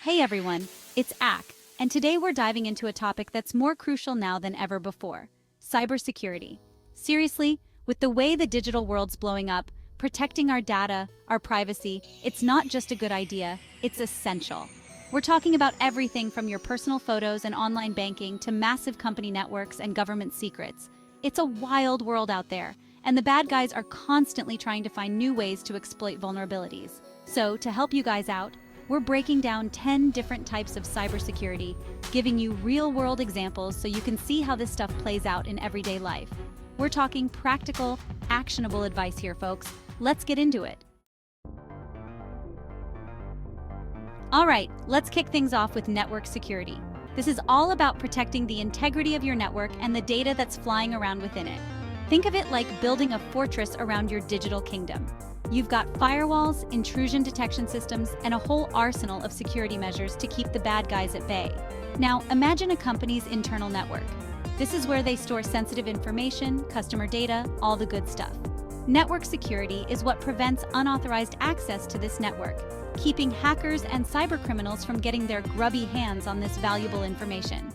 Hey everyone, it's Ak, and today we're diving into a topic that's more crucial now than ever before: cybersecurity. Seriously, with the way the digital world's blowing up, protecting our data, our privacy, it's not just a good idea, it's essential. We're talking about everything from your personal photos and online banking to massive company networks and government secrets. It's a wild world out there, and the bad guys are constantly trying to find new ways to exploit vulnerabilities. So, to help you guys out, we're breaking down 10 different types of cybersecurity, giving you real-world examples so you can see how this stuff plays out in everyday life. We're talking practical, actionable advice here, folks. Let's get into it. All right, let's kick things off with network security. This is all about protecting the integrity of your network and the data that's flying around within it. Think of it like building a fortress around your digital kingdom. You've got firewalls, intrusion detection systems, and a whole arsenal of security measures to keep the bad guys at bay. Now, imagine a company's internal network. This is where they store sensitive information, customer data, all the good stuff. Network security is what prevents unauthorized access to this network, keeping hackers and cybercriminals from getting their grubby hands on this valuable information.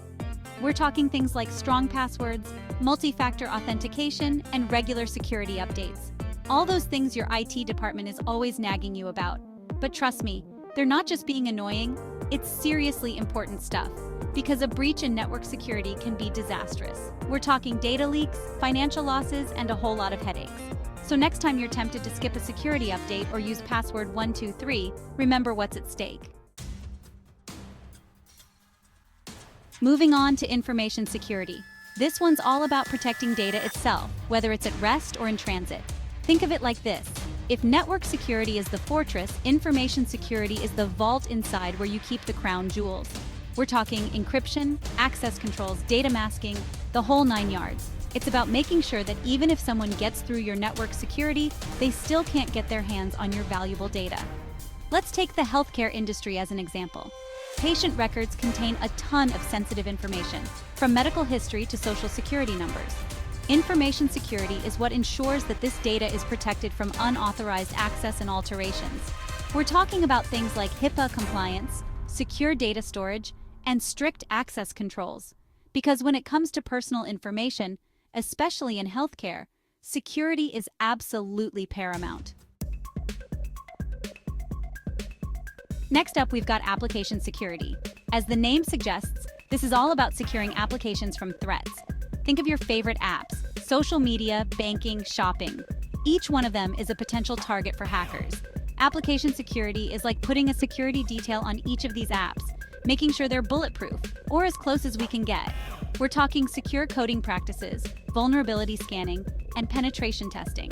We're talking things like strong passwords, multi-factor authentication, and regular security updates. All those things your IT department is always nagging you about. But trust me, they're not just being annoying, it's seriously important stuff. Because a breach in network security can be disastrous. We're talking data leaks, financial losses, and a whole lot of headaches. So next time you're tempted to skip a security update or use password 123, remember what's at stake. Moving on to information security. This one's all about protecting data itself, whether it's at rest or in transit. Think of it like this: if network security is the fortress, information security is the vault inside where you keep the crown jewels. We're talking encryption, access controls, data masking, the whole 9 yards. It's about making sure that even if someone gets through your network security, they still can't get their hands on your valuable data. Let's take the healthcare industry as an example. Patient records contain a ton of sensitive information, from medical history to social security numbers. Information security is what ensures that this data is protected from unauthorized access and alterations. We're talking about things like HIPAA compliance, secure data storage, and strict access controls. Because when it comes to personal information, especially in healthcare, security is absolutely paramount. Next up, we've got application security. As the name suggests, this is all about securing applications from threats. Think of your favorite apps: social media, banking, shopping. Each one of them is a potential target for hackers. Application security is like putting a security detail on each of these apps, making sure they're bulletproof, or as close as we can get. We're talking secure coding practices, vulnerability scanning, and penetration testing.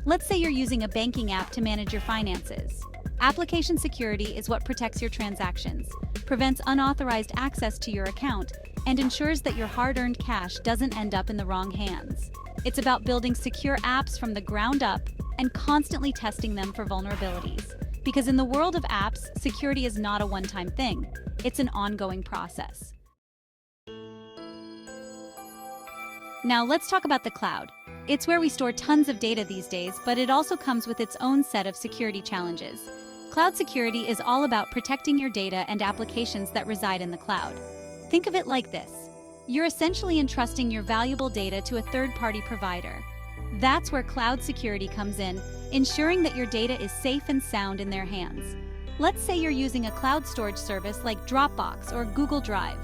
Let's say you're using a banking app to manage your finances. Application security is what protects your transactions, prevents unauthorized access to your account, and ensures that your hard-earned cash doesn't end up in the wrong hands. It's about building secure apps from the ground up and constantly testing them for vulnerabilities. Because in the world of apps, security is not a one-time thing. It's an ongoing process. Now let's talk about the cloud. It's where we store tons of data these days, but it also comes with its own set of security challenges. Cloud security is all about protecting your data and applications that reside in the cloud. Think of it like this: you're essentially entrusting your valuable data to a third-party provider. That's where cloud security comes in, ensuring that your data is safe and sound in their hands. Let's say you're using a cloud storage service like Dropbox or Google Drive.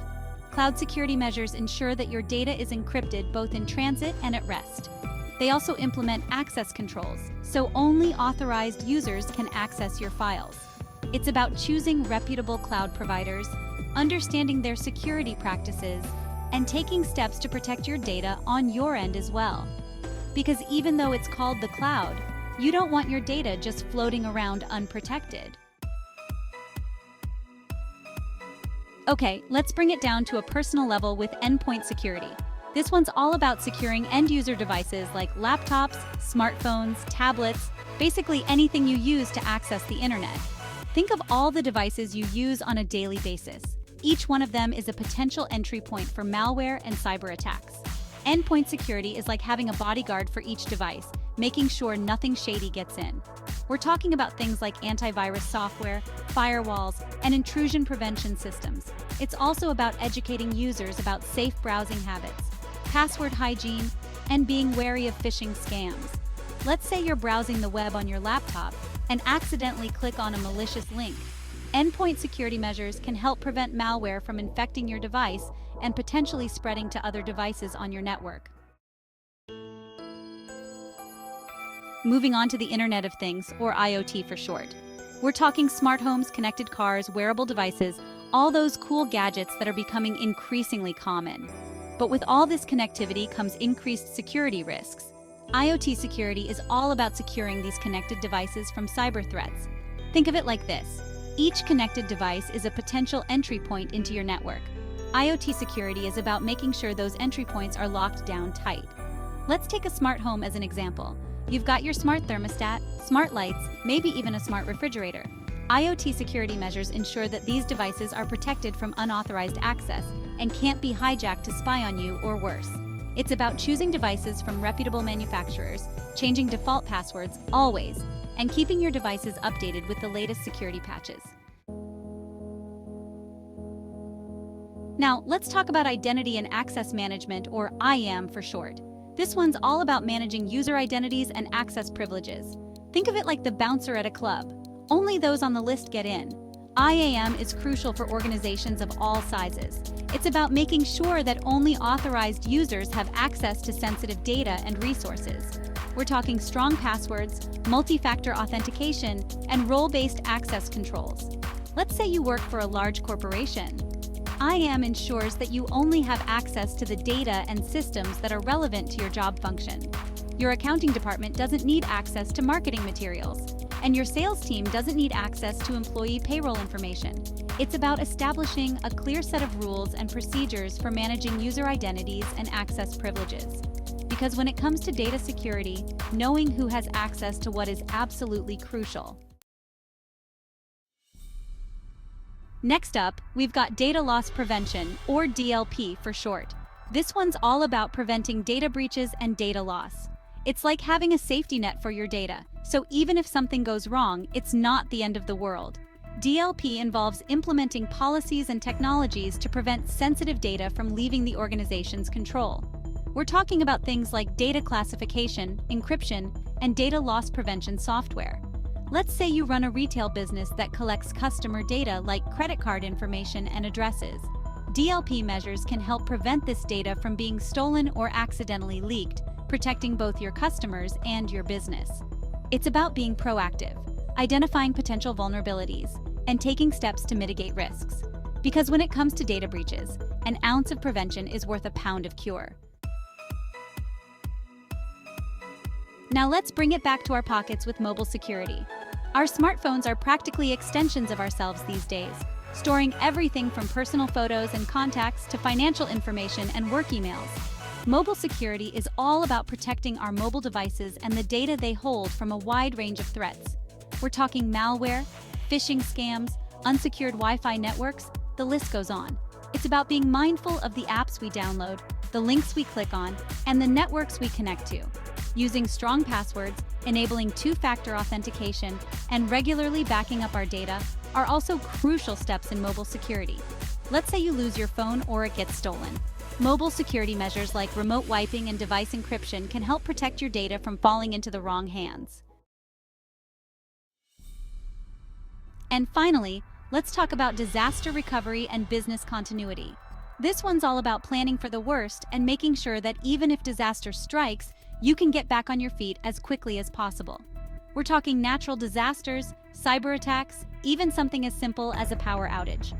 Cloud security measures ensure that your data is encrypted both in transit and at rest. They also implement access controls, so only authorized users can access your files. It's about choosing reputable cloud providers, understanding their security practices, and taking steps to protect your data on your end as well. Because even though it's called the cloud, you don't want your data just floating around unprotected. Okay, let's bring it down to a personal level with endpoint security. This one's all about securing end-user devices like laptops, smartphones, tablets, basically anything you use to access the internet. Think of all the devices you use on a daily basis. Each one of them is a potential entry point for malware and cyber attacks. Endpoint security is like having a bodyguard for each device, making sure nothing shady gets in. We're talking about things like antivirus software, firewalls, and intrusion prevention systems. It's also about educating users about safe browsing habits, password hygiene, and being wary of phishing scams. Let's say you're browsing the web on your laptop and accidentally click on a malicious link. Endpoint security measures can help prevent malware from infecting your device and potentially spreading to other devices on your network. Moving on to the Internet of Things, or IoT for short. We're talking smart homes, connected cars, wearable devices, all those cool gadgets that are becoming increasingly common. But with all this connectivity comes increased security risks. IoT security is all about securing these connected devices from cyber threats. Think of it like this. Each connected device is a potential entry point into your network. IoT security is about making sure those entry points are locked down tight. Let's take a smart home as an example. You've got your smart thermostat, smart lights, maybe even a smart refrigerator. IoT security measures ensure that these devices are protected from unauthorized access and can't be hijacked to spy on you or worse. It's about choosing devices from reputable manufacturers, changing default passwords always, and keeping your devices updated with the latest security patches. Now, let's talk about identity and access management, or IAM for short. This one's all about managing user identities and access privileges. Think of it like the bouncer at a club. Only those on the list get in. IAM is crucial for organizations of all sizes. It's about making sure that only authorized users have access to sensitive data and resources. We're talking strong passwords, multi-factor authentication, and role-based access controls. Let's say you work for a large corporation. IAM ensures that you only have access to the data and systems that are relevant to your job function. Your accounting department doesn't need access to marketing materials, and your sales team doesn't need access to employee payroll information. It's about establishing a clear set of rules and procedures for managing user identities and access privileges. Because when it comes to data security, knowing who has access to what is absolutely crucial. Next up, we've got data loss prevention, or DLP for short. This one's all about preventing data breaches and data loss. It's like having a safety net for your data, so even if something goes wrong, it's not the end of the world. DLP involves implementing policies and technologies to prevent sensitive data from leaving the organization's control. We're talking about things like data classification, encryption, and data loss prevention software. Let's say you run a retail business that collects customer data like credit card information and addresses. DLP measures can help prevent this data from being stolen or accidentally leaked, protecting both your customers and your business. It's about being proactive, identifying potential vulnerabilities, and taking steps to mitigate risks. Because when it comes to data breaches, an ounce of prevention is worth a pound of cure. Now let's bring it back to our pockets with mobile security. Our smartphones are practically extensions of ourselves these days, storing everything from personal photos and contacts to financial information and work emails. Mobile security is all about protecting our mobile devices and the data they hold from a wide range of threats. We're talking malware, phishing scams, unsecured Wi-Fi networks, the list goes on. It's about being mindful of the apps we download, the links we click on, and the networks we connect to. Using strong passwords, enabling two-factor authentication, and regularly backing up our data are also crucial steps in mobile security. Let's say you lose your phone or it gets stolen. Mobile security measures like remote wiping and device encryption can help protect your data from falling into the wrong hands. And finally, let's talk about disaster recovery and business continuity. This one's all about planning for the worst and making sure that even if disaster strikes, you can get back on your feet as quickly as possible. We're talking natural disasters, cyber attacks, even something as simple as a power outage.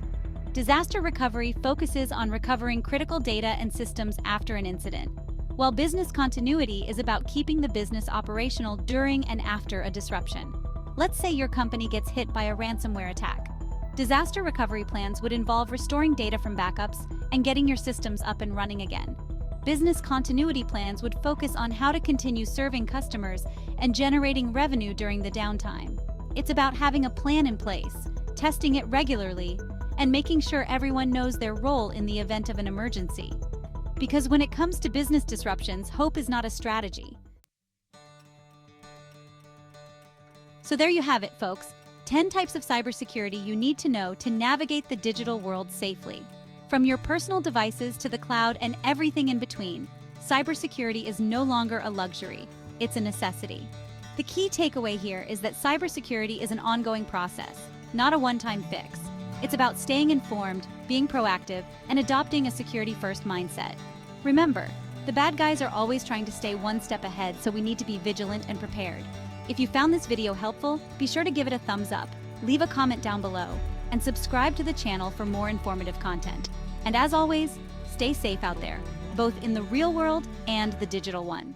Disaster recovery focuses on recovering critical data and systems after an incident, while business continuity is about keeping the business operational during and after a disruption. Let's say your company gets hit by a ransomware attack. Disaster recovery plans would involve restoring data from backups and getting your systems up and running again. Business continuity plans would focus on how to continue serving customers and generating revenue during the downtime. It's about having a plan in place, testing it regularly, and making sure everyone knows their role in the event of an emergency. Because when it comes to business disruptions, hope is not a strategy. So there you have it, folks. 10 types of cybersecurity you need to know to navigate the digital world safely. From your personal devices to the cloud and everything in between, cybersecurity is no longer a luxury, it's a necessity. The key takeaway here is that cybersecurity is an ongoing process, not a one-time fix. It's about staying informed, being proactive, and adopting a security-first mindset. Remember, the bad guys are always trying to stay one step ahead, so we need to be vigilant and prepared. If you found this video helpful, be sure to give it a thumbs up, leave a comment down below, and subscribe to the channel for more informative content. And as always, stay safe out there, both in the real world and the digital one.